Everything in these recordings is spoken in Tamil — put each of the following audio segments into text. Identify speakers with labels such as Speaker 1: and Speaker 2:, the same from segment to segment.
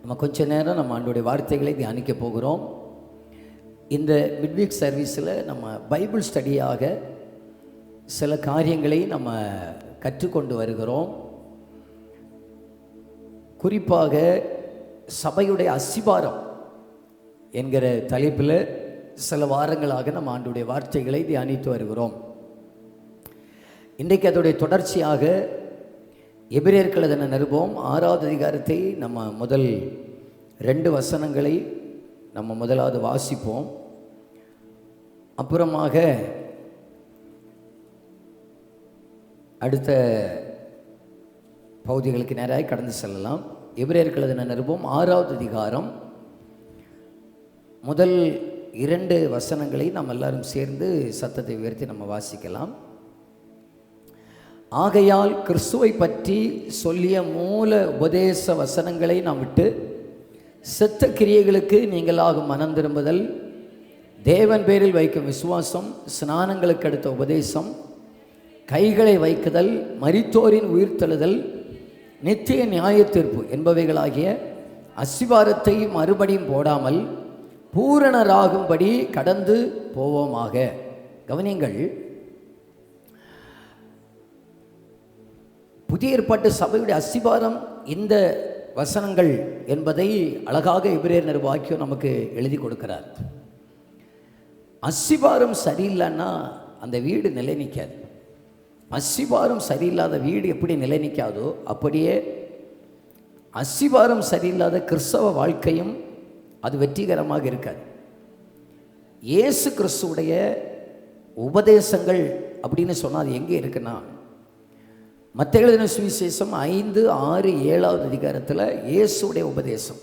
Speaker 1: நம்ம கொஞ்ச நேரம் நம்ம ஆண்டோடைய வார்த்தைகளை தியானிக்க போகிறோம். இந்த மிட்வீக் சர்வீஸில் நம்ம பைபிள் ஸ்டடியாக சில காரியங்களை நம்ம கற்றுக்கொண்டு வருகிறோம். குறிப்பாக சபையுடைய அஸ்திபாரம் என்கிற தலைப்பில் சில வாரங்களாக நம்ம ஆண்டோடைய வார்த்தைகளை தியானித்து வருகிறோம். இன்றைக்கு அதோடைய தொடர்ச்சியாக எபிரேயர்கள் எழுதின நிருபம் 6வது அதிகாரத்தை நம்ம முதல் 2 வசனங்களை நம்ம முதலாவது வாசிப்போம். அப்புறமாக அடுத்த பகுதிகளுக்கு நேராக கடந்து செல்லலாம். எபிரேயர்கள் எழுதின நிருபம் 6வது அதிகாரம் முதல் 2 வசனங்களை நாம் எல்லாரும் சேர்ந்து சத்தத்தை உயர்த்தி நம்ம வாசிக்கலாம். ஆகையால் கிறிஸ்துவை பற்றி சொல்லிய மூல உபதேச வசனங்களை நாம் விட்டு செத்த கிரியைகளுக்கு நீங்களாக மனம் திரும்புதல், தேவன் பேரில் வைக்கும் விசுவாசம், ஸ்நானங்களுக்கு அடுத்த உபதேசம், கைகளை வைக்குதல், மரித்தோரின் உயிர்த்தெழுதல், நித்திய நியாய தீர்ப்பு என்பவைகளாகிய அஸ்திபாரத்தை மறுபடியும் போடாமல் பூரணராகும்படி கடந்து போவோமாக. கவனியங்கள், புதிய ஏற்பாட்டு சபையுடைய அஸ்திபாரம் இந்த வசனங்கள் என்பதை அழகாக எபிரேயர் நிருபவாக்கியம் நமக்கு எழுதி கொடுக்கிறார். அஸ்திபாரம் சரியில்லைன்னா அந்த வீடு நிலை நிற்காது. அஸ்திபாரம் சரியில்லாத வீடு எப்படி நிலை நிற்காதோ அப்படியே அஸ்திபாரம் சரியில்லாத கிறிஸ்தவ வாழ்க்கையும் அது வெற்றிகரமாக இருக்காது. இயேசு கிறிஸ்துவுடைய உபதேசங்கள் அப்படின்னு சொன்னால் அது எங்கே இருக்குன்னா, மத்தேயு எழுதின சுவிசேஷம் 5, 6, 7வது அதிகாரத்தில் இயேசுடைய உபதேசம்.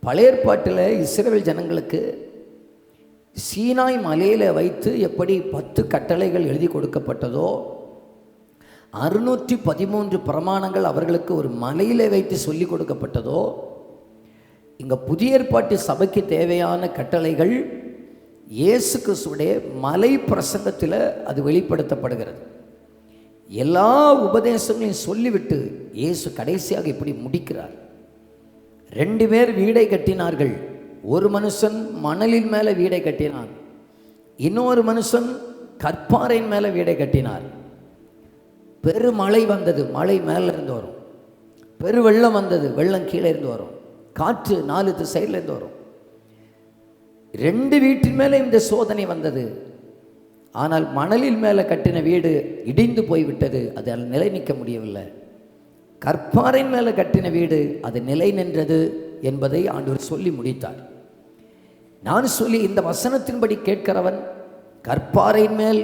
Speaker 1: பழைய ஏற்பாட்டில் இஸ்ரவேல் ஜனங்களுக்கு சீனாய் மலையில் வைத்து எப்படி 10 கட்டளைகள் எழுதி கொடுக்கப்பட்டதோ, 613 பிரமாணங்கள் அவர்களுக்கு ஒரு மலையில் வைத்து சொல்லி கொடுக்கப்பட்டதோ, இங்கே புதிய ஏற்பாட்டு சபைக்கு தேவையான கட்டளைகள் இயேசு கிறிஸ்துவுடைய மலை பிரசங்கத்தில் அது வெளிப்படுத்தப்படுகிறது. எல்லா உபதேசங்களையும் சொல்லிவிட்டு இயேசு கடைசியாக இப்படி முடிக்கிறார். 2 பேர் வீடை கட்டினார்கள். ஒரு மனுஷன் மணலின் மேலே வீடை கட்டினான், இன்னொரு மனுஷன் கற்பாறையின் மேலே வீடை கட்டினார். பெருமழை வந்தது, மழை மேலே இருந்து வரும். பெருவெள்ளம் வந்தது, வெள்ளம் கீழே இருந்து வரும். காற்று 4 திசையில இருந்து வரும். 2 வீட்டின் மேலே இந்த சோதனை வந்தது. ஆனால் மணலில் மேலே கட்டின வீடு இடிந்து போய்விட்டது, அது நிலை நிற்க முடியவில்லை. கற்பாறையின் மேலே கட்டின வீடு அது நிலை நின்றது என்பதை ஆண்டவர் சொல்லி முடித்தார். நான் சொல்லி இந்த வசனத்தின்படி கேட்கிறவன் கற்பாறையின் மேல்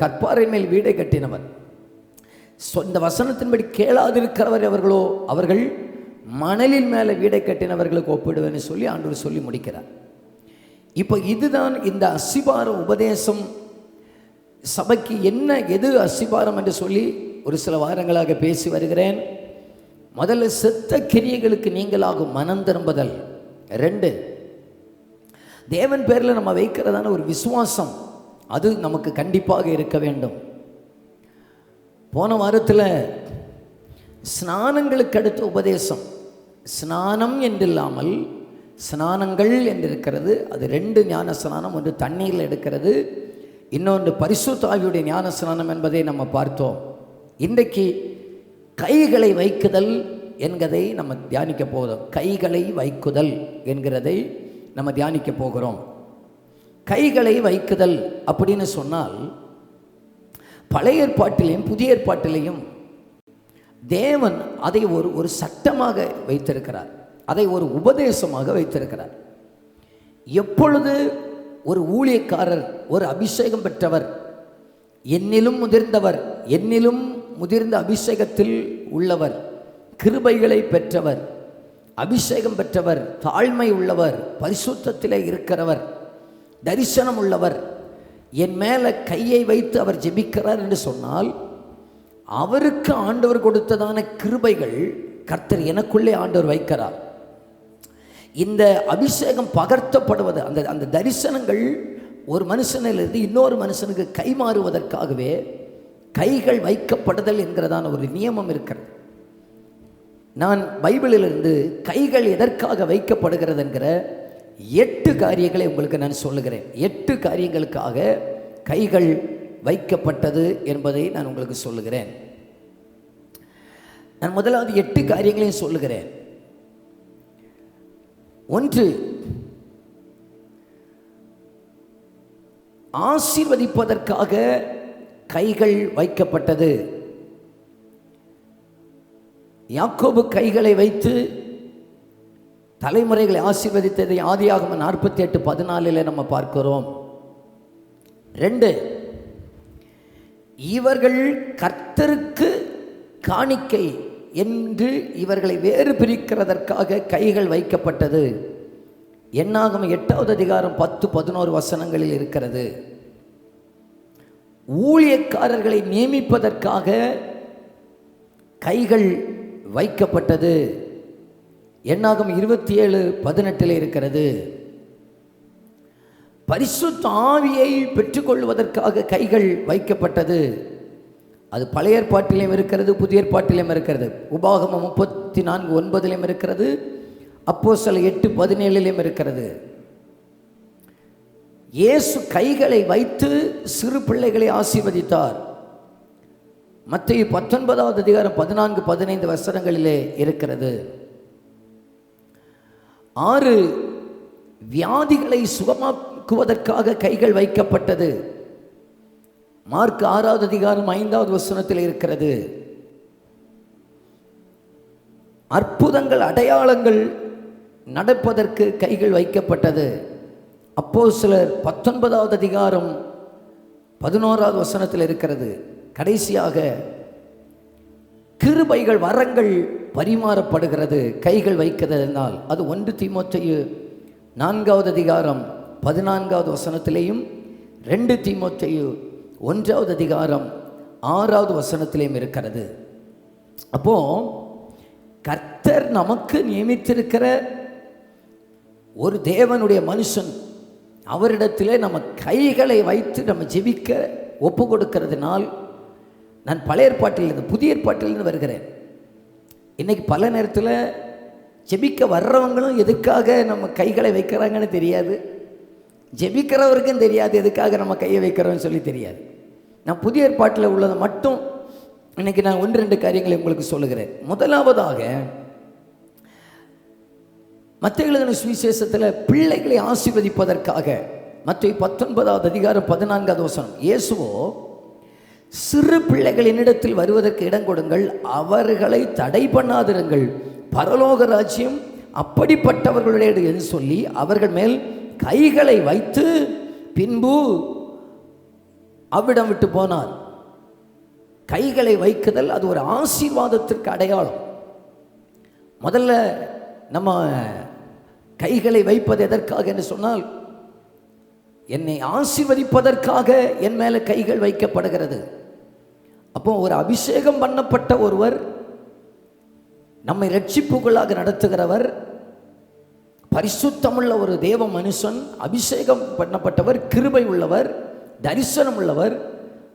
Speaker 1: கற்பாறையின் மேல் வீடை கட்டினவன். இந்த வசனத்தின்படி கேளாதிருக்கிறவர் அவர்களோ அவர்கள் மணலின் மேலே வீடை கட்டினவர்களுக்கு ஒப்பிடுவேன்னு சொல்லி ஆண்டவர் சொல்லி முடிக்கிறார். இப்போ இதுதான் இந்த அஸ்திபார உபதேசம். சபைக்கு எது அஸ்திபாரம் என்று சொல்லி ஒரு சில வாரங்களாக பேசி வருகிறேன். முதல்ல செத்த கிரியைகளுக்கு நீங்களாகும் மனம் திரும்புதல். 2, தேவன் பேரில் நம்ம வைக்கிறதான ஒரு விசுவாசம், அது நமக்கு கண்டிப்பாக இருக்க வேண்டும். போன வாரத்தில் ஸ்நானங்களுக்கு அடுத்த உபதேசம், ஸ்நானம் என்றில்லாமல் ஸ்நானங்கள் என்றிருக்கிறது. அது 2 ஞான ஸ்நானம், ஒன்று தண்ணீரில் எடுக்கிறது, இன்னொன்று பரிசுத்த ஆவியுடைய ஞான ஸ்நானம் என்பதை நம்ம பார்த்தோம். இன்றைக்கு கைகளை வைக்குதல் என்கிறதை நம்ம தியானிக்க போகிறோம். கைகளை வைக்குதல் என்கிறதை நம்ம தியானிக்க போகிறோம். கைகளை வைக்குதல் அப்படின்னு சொன்னால் பழைய ஏற்பாட்டிலையும் புதிய ஏற்பாட்டிலையும் தேவன் அதை ஒரு சட்டமாக வைத்திருக்கிறார், அதை ஒரு உபதேசமாக வைத்திருக்கிறார். எப்பொழுது ஒரு ஊழியக்காரர், ஒரு அபிஷேகம் பெற்றவர், என்னிலும் முதிர்ந்த அபிஷேகத்தில் உள்ளவர், கிருபைகளை பெற்றவர், அபிஷேகம் பெற்றவர், தாழ்மை உள்ளவர், பரிசுத்தத்திலே இருக்கிறவர், தரிசனம் உள்ளவர், என் மேலே கையை வைத்து அவர் ஜெபிக்கிறார் என்று சொன்னால், அவருக்கு ஆண்டவர் கொடுத்ததான கிருபைகள் கர்த்தர் எனக்குள்ளே ஆண்டவர் வைக்கிறார். இந்த அபிஷேகம் பகர்த்தப்படுவது, அந்த தரிசனங்கள் ஒரு மனுஷனிலிருந்து இன்னொரு மனுஷனுக்கு கைமாறுவதற்காகவே கைகள் வைக்கப்படுதல் என்கிறதான ஒரு நியமம் இருக்கிறது. நான் பைபிளிலிருந்து கைகள் எதற்காக வைக்கப்படுகிறது என்கிற 8 காரியங்களை உங்களுக்கு நான் சொல்லுகிறேன். 8 காரியங்களுக்காக கைகள் வைக்கப்பட்டது என்பதை நான் உங்களுக்கு சொல்லுகிறேன். நான் முதலாவது 8 காரியங்களையும் சொல்லுகிறேன். 1, ஆசீர்வதிப்பதற்காக கைகள் வைக்கப்பட்டது. யாக்கோபு கைகளை வைத்து தலைமுறைகளை ஆசீர்வதித்ததை ஆதியாகமம் 48:14 நம்ம பார்க்கிறோம். 2, இவர்கள் கர்த்தருக்கு காணிக்கை என்று இவர்களை வேறு பிரிக்கிறதற்காக கைகள் வைக்கப்பட்டது. என்னாகமம் 8:10-11 வசனங்களில் இருக்கிறது. ஊழியக்காரர்களை நியமிப்பதற்காக கைகள் வைக்கப்பட்டது. என்னாகமம் 27:18 இருக்கிறது. பரிசுத்த ஆவியை பெற்றுக்கொள்வதற்காக கைகள் வைக்கப்பட்டது. அது பழைய ஏற்பாட்டிலும் இருக்கிறது, புதிய ஏற்பாட்டிலும் இருக்கிறது. உபாகமம் 34:9 இருக்கிறது, அப்போஸ்தலர் 8:17 இருக்கிறது. இயேசு கைகளை வைத்து சிறு பிள்ளைகளை ஆசீர்வதித்தார். மத்தேயு 19:14-15 வசனங்களிலே இருக்கிறது. 6, வியாதிகளை சுகமாக்குவதற்காக கைகள் வைக்கப்பட்டது. மார்க் 6:5 வசனத்தில் இருக்கிறது. அற்புதங்கள் அடையாளங்கள் நடப்பதற்கு கைகள் வைக்கப்பட்டது. அப்போஸ்தலர் 19:11 வசனத்தில் இருக்கிறது. கடைசியாக கிருபைகள் வரங்கள் பரிமாறப்படுகிறது கைகள் வைக்கிறதுனால். அது 1 தீமோத்தேயு 4:14 வசனத்திலேயும் 2 தீமோத்தேயு 1 வசனத்திலேயும் இருக்கிறது. அப்போ கர்த்தர் நமக்கு நியமித்திருக்கிற ஒரு தேவனுடைய மனுஷன், அவரிடத்திலே நம்ம கைகளை வைத்து நம்ம ஜெபிக்க ஒப்பு கொடுக்கிறதுனால், நான் பழைய ஏற்பாட்டிலிருந்து புதிய ஏற்பாட்டிலிருந்து வருகிறேன். இன்றைக்கி பல நேரத்தில் ஜெபிக்க வர்றவங்களும் எதுக்காக நம்ம கைகளை வைக்கிறாங்கன்னு தெரியாது, ஜெபிக்கிறவருக்கும் தெரியாது எதுக்காக நம்ம கையை வைக்கிறோன்னு சொல்லி தெரியாது. நான் புதிய ஏற்பாட்டில் உள்ளதை மட்டும் இன்றைக்கி நான் 1-2 காரியங்களை உங்களுக்கு சொல்லுகிறேன். முதலாவதாக மத்தேயு எழுதின சுவிசேஷத்தில் பிள்ளைகளை ஆசீர்வதிப்பதற்காக மத்தேயு 19:14 வசனம், இயேசுவோ சிறு பிள்ளைகள் என்னிடத்தில் வருவதற்கு இடம் கொடுங்கள், அவர்களை தடை பண்ணாதிருங்கள், பரலோக ராஜ்யம் அப்படிப்பட்டவர்களுடைய என்று சொல்லி அவர்கள் மேல் கைகளை வைத்து பின்பு அவ்விடம் விட்டு போனார். கைகளை வைக்குதல் அது ஒரு ஆசீர்வாதத்திற்கு அடையாளம். முதல்ல நம்ம கைகளை வைப்பது எதற்காக என்று சொன்னால், என்னை ஆசீர்வதிப்பதற்காக என் மேலே கைகள் வைக்கப்படுகிறது. அப்போ ஒரு அபிஷேகம் பண்ணப்பட்ட ஒருவர், நம்மை ரட்சிப்புக்குள்ளாக நடத்துகிறவர், பரிசுத்தமுள்ள ஒரு தேவ மனுஷன், அபிஷேகம் பண்ணப்பட்டவர், கிருபை உள்ளவர், தரிசனம் உள்ளவர்,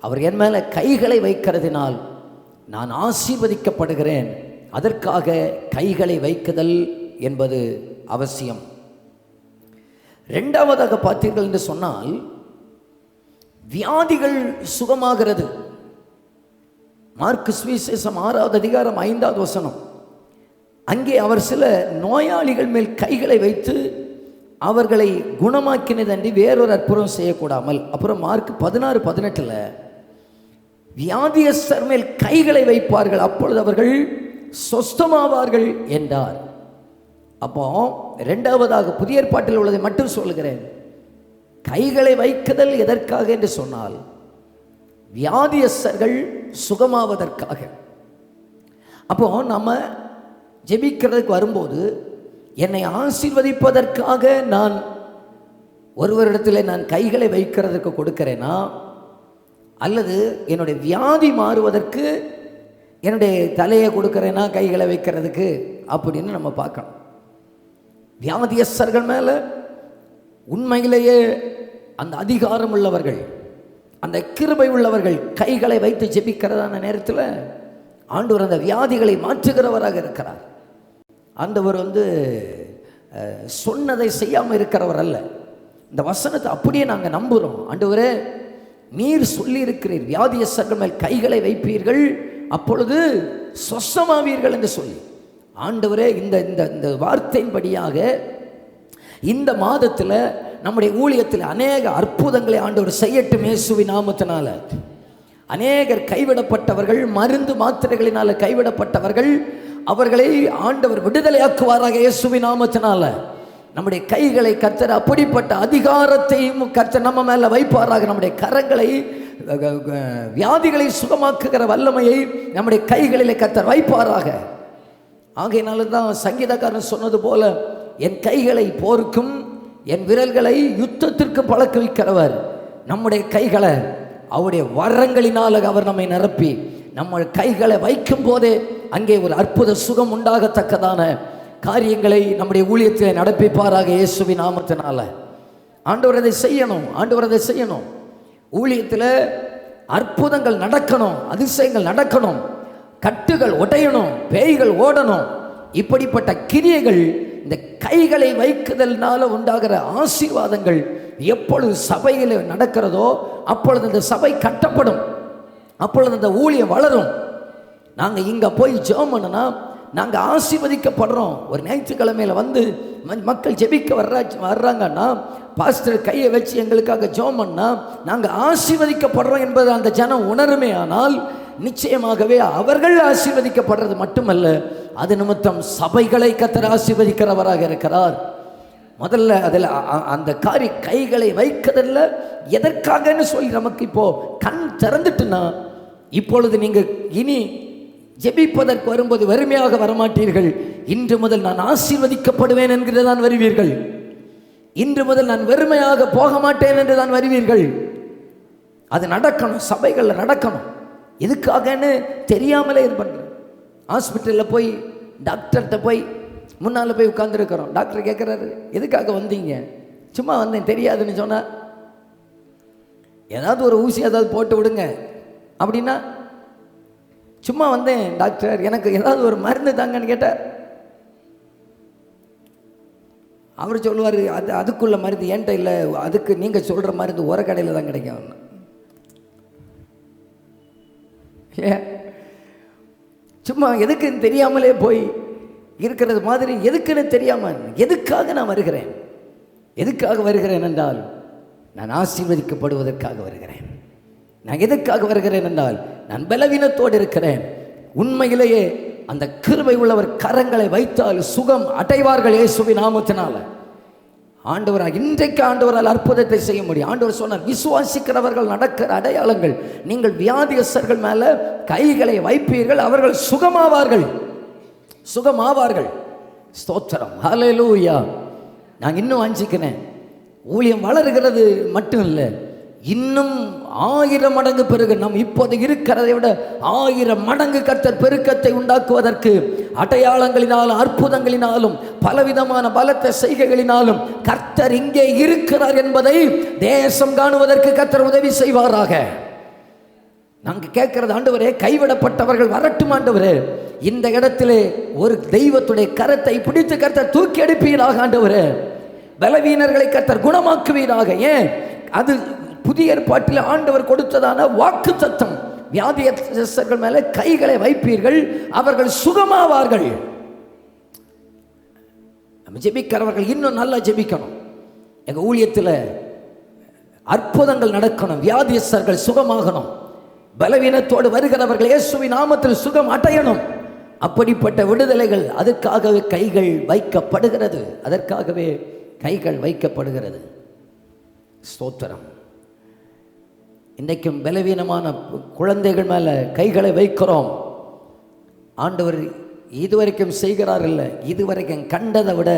Speaker 1: அவர் என் மேலே கைகளை வைக்கிறதினால் நான் ஆசீர்வதிக்கப்படுகிறேன். அதற்காக கைகளை வைக்குதல் என்பது அவசியம். இரண்டாவதாக பார்த்தீர்கள் என்று சொன்னால், வியாதிகள் சுகமாகிறது. மார்க்கு சுவிசேஷம் 6:5 வசனம், அங்கே அவர் சில நோயாளிகள் மேல் கைகளை வைத்து அவர்களை குணமாக்கினதன்றி வேறொரு அற்புதம் செய்யக்கூடாமல். அப்புறம் மார்க் 16:18 வியாதியஸ்தர் மேல் கைகளை வைப்பார்கள், அப்பொழுது அவர்கள் சொஸ்தமாவார்கள் என்றார். அப்போ இரண்டாவதாக புதிய ஏற்பாட்டில் உள்ளதை மட்டும் சொல்லுகிறேன். கைகளை வைக்குதல் எதற்காக என்று சொன்னால், வியாதியஸ்தர்கள் சுகமாவதற்காக. அப்போ நம்ம ஜெபிக்கிறதுக்கு வரும்போது, என்னை ஆசீர்வதிப்பதற்காக நான் ஒருவரிடத்தில் நான் கைகளை வைக்கிறதுக்கு கொடுக்கிறேனா, அல்லது என்னுடைய வியாதி மாறுவதற்கு என்னுடைய தலையை கொடுக்கிறேனா கைகளை வைக்கிறதுக்கு அப்படின்னு நம்ம பார்க்கணும். வியாதியஸ்தர்கள் மேலே உண்மையிலேயே அந்த அதிகாரம் உள்ளவர்கள், அந்த கிருபை உள்ளவர்கள் கைகளை வைத்து ஜெபிக்கிறதான நேரத்தில் ஆண்டவர் அந்த வியாதிகளை மாற்றுகிறவராக இருக்கிறார். ஆண்டவர் சொன்னதை செய்யாமல் இருக்கிறவர் அல்ல. இந்த வசனத்தை அப்படியே நாங்கள் நம்புகிறோம். ஆண்டவரே, நீர் சொல்லி இருக்கிறீர், வியாதியஸ்தர்கள் மேல் கைகளை வைப்பீர்கள், அப்பொழுது சொஸ்தமாவீர்கள் என்று சொல்லி. ஆண்டவரே, இந்த இந்த வார்த்தையின்படியாக இந்த மாதத்தில் நம்முடைய ஊழியத்தில் அநேக அற்புதங்களை ஆண்டவர் செய்யட்டும் இயேசுவின் நாமத்தினால. அநேகர் கைவிடப்பட்டவர்கள், மருந்து மாத்திரைகளினால கைவிடப்பட்டவர்கள், அவர்களை ஆண்டவர் விடுதலையாக்குவாராக இயேசுவின் நாமத்தினால. நம்முடைய கைகளை கர்த்தர் அப்படிப்பட்ட அதிகாரத்தையும் கர்த்தர் நம்ம மேல வைப்பாராக. நம்முடைய கரங்களை, வியாதிகளை சுகமாக்குகிற வல்லமையை நம்முடைய கைகளிலே கர்த்தர் வைப்பாராக. ஆகையினால தான் சங்கீதக்காரன் சொன்னது போல, என் கைகளை போருக்கும் என் விரல்களை யுத்தத்திற்கு பழக்க வைக்கிறவர். நம்முடைய கைகளை அவருடைய வரங்களினால் அவர் நம்மை நிரப்பி, நம்ம கைகளை வைக்கும் போதே அங்கே ஒரு அற்புத சுகம் உண்டாகத்தக்கதான காரியங்களை நம்முடைய ஊழியத்தில் நடப்பிப்பாராக இயேசுவின் நாமத்தினால. ஆண்டவர் அதை செய்யணும், ஆண்டவர் அதை செய்யணும். ஊழியத்தில் அற்புதங்கள் நடக்கணும், அதிசயங்கள் நடக்கணும், கட்டுகள் உடையணும், பேய்கள் ஓடணும். இப்படிப்பட்ட கிரியைகள் இந்த கைகளை வைக்குதல்னால உண்டாகிற ஆசீர்வாதங்கள் எப்பொழுது சபையில் நடக்கிறதோ அப்பொழுது அந்த சபை கட்டப்படும், அப்பொழுது அந்த ஊழியம் வளரும். நாங்கள் இங்கே போய் ஜெபம் பண்ணனா நாங்கள் ஆசீர்வதிக்கப்படுறோம். ஒரு ஞாயிற்றுக்கிழமையில் மக்கள் ஜெபிக்க வர்றாங்கன்னா பாஸ்டர் கையை வச்சு எங்களுக்காக ஜெபம் பண்ணா நாங்கள் ஆசீர்வதிக்கப்படுறோம் என்பது அந்த ஜனம் உணருமே. ஆனால் நிச்சயமாகவே அவர்கள் ஆசீர்வதிக்கப்படுறது மட்டுமல்ல, அது நிமித்தம் சபைகளை கர்த்தர் ஆசீர்வதிக்கிறவராக இருக்கிறார். முதல்ல அதில் அந்த கைகளை வைக்கிறதில்ல எதற்காகன்னு சொல்லி நமக்கு இப்போ கண் திறந்துட்டுனா, இப்பொழுது நீங்கள் இனி ஜெபிப்பதற்கு வரும்போது வறுமையாக வரமாட்டீர்கள். இன்று முதல் நான் ஆசீர்வதிக்கப்படுவேன் என்கிறதான் வருவீர்கள். இன்று முதல் நான் வெறுமையாக போக மாட்டேன் என்று தான் வருவீர்கள். அது நடக்கணும், சபைகளில் நடக்கணும். எதுக்காகன்னு தெரியாமலே இது பண்ணுறேன். ஹாஸ்பிட்டலில் போய் டாக்டர்கிட்ட போய் முன்னால் போய் உட்காந்துருக்கிறோம். டாக்டர் கேட்குறாரு, எதுக்காக வந்தீங்க? சும்மா வந்தேன், தெரியாதுன்னு சொன்னால் ஏதாவது ஒரு ஊசி ஏதாவது போட்டு விடுங்க அப்படின்னா, சும்மா வந்தேன் டாக்டர், எனக்கு ஏதாவது ஒரு மருந்து தாங்கன்னு கேட்டார். அவர் சொல்லுவார், அதுக்குள்ள மருந்து என்கிட்ட இல்லை, அதுக்கு நீங்கள் சொல்கிற மருந்து உர கடையில் தான் கிடைக்கும். சும்மா எதுக்குன்னு தெரியாமலே போய் இருக்கிறது மாதிரி, எதுக்குன்னு தெரியாமல் எதுக்காக நான் வருகிறேன்? எதுக்காக வருகிறேன் என்றால், நான் ஆசீர்வதிக்கப்படுவதற்காக வருகிறேன். நான் எதுக்காக வருகிறேன் என்றால், நான் பலவீனத்தோடு இருக்கிறேன். உண்மையிலேயே அந்த கிருபை உள்ளவர் கரங்களை வைத்தால் சுகம் அடைவார்கள் இயேசுவின் நாமத்தினால. ஆண்டவராக இன்றைக்கு ஆண்டவரால் அற்புதத்தை செய்ய முடியும். ஆண்டவர் சொன்னார், விசுவாசிக்கிறவர்கள் நடக்கிற அடையாளங்கள், நீங்கள் வியாதியஸ்தர்கள் மேல கைகளை வைப்பீர்கள், அவர்கள் சுகமாவார்கள், சுகமாவார்கள். ஸ்தோத்திரம், ஹல்லேலூயா. நான் இன்னும் வாஞ்சிக்கிறேன், ஊழியம் வளர்கிறது மட்டும் இல்லை, இன்னும் 1000 மடங்கு பெருக, நம் இப்போது இருக்கிறதை விட 1000 மடங்கு கர்த்தர் பெருக்கத்தை உண்டாக்குவதற்கு அடையாளங்களினாலும் அற்புதங்களினாலும் பலவிதமான பலத்த செய்கைகளினாலும் கர்த்தர் இங்கே இருக்கிறார் என்பதை தேசம் காணுவதற்கு கர்த்தர் உதவி செய்வாராக. நாங்கள் கேட்கிறது, ஆண்டவரே கைவிடப்பட்டவர்கள் வரட்டும் ஆண்டவரே, இந்த இடத்திலே ஒரு தெய்வத்துடைய கரத்தை பிடித்து கர்த்தர் தூக்கி எடுப்பீராக ஆண்டவரே, பலவீனர்களை கர்த்தர் குணமாக்குவீராக. ஏன்? அது புதிய ஏற்பாட்டில் ஆண்டவர் கொடுத்ததான வாக்கு தத்தம். வியாதியஸ்தர்கள் மேலே கைகளை வைப்பீர்கள், அவர்கள் சுகமாவார்கள். நம்ம ஜெபிக்கிறவர்கள் இன்னும் நல்லா ஜெபிக்கணும். எங்கள் ஊழியத்தில் அற்புதங்கள் நடக்கணும், வியாதியஸ்தர்கள் சுகமாகணும், பலவீனத்தோடு வருகிறவர்கள் இயேசுவின் நாமத்தில் சுகம் அடையணும். அப்படிப்பட்ட விடுதலைகள், அதுக்காகவே கைகள் வைக்கப்படுகிறது, அதற்காகவே கைகள் வைக்கப்படுகிறது. ஸ்தோத்திரம். இன்றைக்கும் பலவீனமான குழந்தைகள் மேலே கைகளை வைக்கிறோம். ஆண்டவர் இதுவரைக்கும் செய்கிறார் இல்லை, இதுவரைக்கும் கண்டதை விட